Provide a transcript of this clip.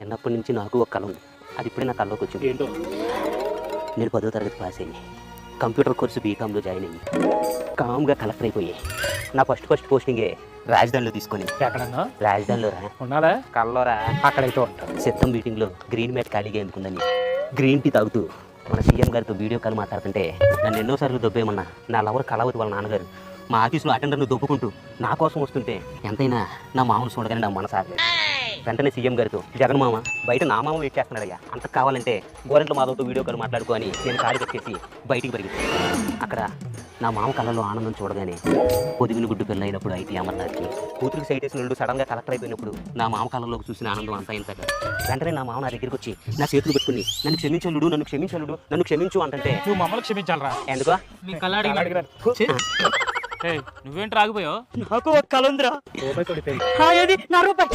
చిన్నప్పటి నుంచి నాకు ఒక కళ ఉంది. అది ఇప్పుడే నా కళ్ళలోకి వచ్చింది. ఏంటో? నేను 10వ తరగతి పాస్ అయ్యి కంప్యూటర్ కోర్సు బీకామ్లో జాయిన్ అయ్యి కామ్గా కలెక్టర్ అయిపోయి నా ఫస్ట్ పోస్టింగే రాజధానిలో తీసుకొని. ఎక్కడన్నా రాజధానిలో రా ఉన్నారా? కల్లోరా అక్కడైతే ఉంటారు. సిద్ధం మీటింగ్లో గ్రీన్ మ్యాట్ ఖాళీగా ఎందుకుందని గ్రీన్ టీ తాగుతూ మన సీఎం గారితో వీడియో కాల్ మాట్లాడుతుంటే నన్ను ఎన్నోసార్లు దొబ్బేమన్నా నా లవర్ కళావతి వాళ్ళ నాన్నగారు మా ఆఫీస్లో అటెండర్ను దొబ్బుకుంటూ నా కోసం వస్తుంటే ఎంతైనా నా మామూలు చూడగానే నా మనసాగలేదు. వెంటనే సీఎం గారితో జగన్ మామ బయట నా మామ వెయిట్ చేస్తున్నాడయ్యా, అంత కావాలంటే గోరెంట్ల మాధవ్తో వీడియో కాల్ మాట్లాడుకో అని నేను కాలు పెట్టేసి బయటికి పరిగెత్తాను. అక్కడ నా మామ కళ్ళలో ఆనందం చూడగానే పొదిగిన గుడ్డు పిల్ల అయినప్పుడు ఐటీ అమర్నాథ్కి కూతురికి సైట్ వేసినప్పుడు సడన్గా కలెక్టర్ అయిపోయినప్పుడు నా మామ కళ్ళలోకి చూసిన ఆనందం అంతా ఇంతగా. వెంటనే నా మామ నా దగ్గరికి వచ్చి నా చేతులు పెట్టుకుని నన్ను క్షమించలుడు నన్ను క్షమించలుడు నన్ను క్షమించు అంటే నువ్వు మమ్మల్ని క్షమించాలరా? ఎందుకో నీ కళ్ళ అడిగినాడు. నువ్వేంటి రాగిపోయావు? నాకు ఒక కళ ఉందిరా. రూపాయి కొడితే నా రూపాయి